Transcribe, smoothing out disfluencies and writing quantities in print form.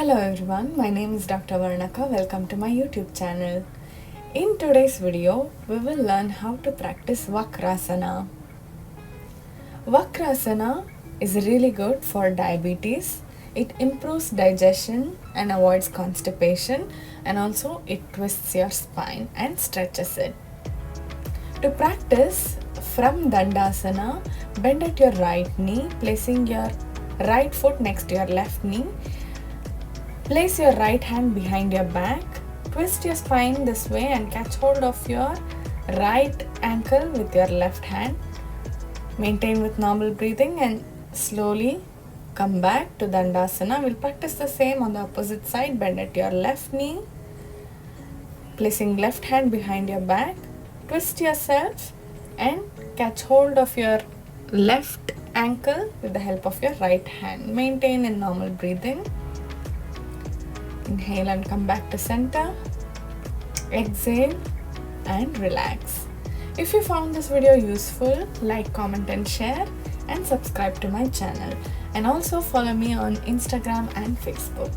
Hello everyone, my name is Dr. Varnaka. Welcome to my YouTube channel. In today's video, we will learn how to practice Vakrasana. Vakrasana is really good for diabetes. It improves digestion and avoids constipation, and also it twists your spine and stretches it. To practice from Dandasana, bend at your right knee, placing your right foot next to your left knee. Place your right hand behind your back, twist your spine this way and catch hold of your right ankle with your left hand. Maintain with normal breathing and slowly come back to Dandasana. We'll practice the same on the opposite side. Bend at your left knee, placing left hand behind your back, twist yourself and catch hold of your left ankle with the help of your right hand. Maintain in normal breathing. Inhale and come back to center. Exhale and relax. If you found this video useful, like, comment and share, and subscribe to my channel. And also follow me on Instagram and Facebook.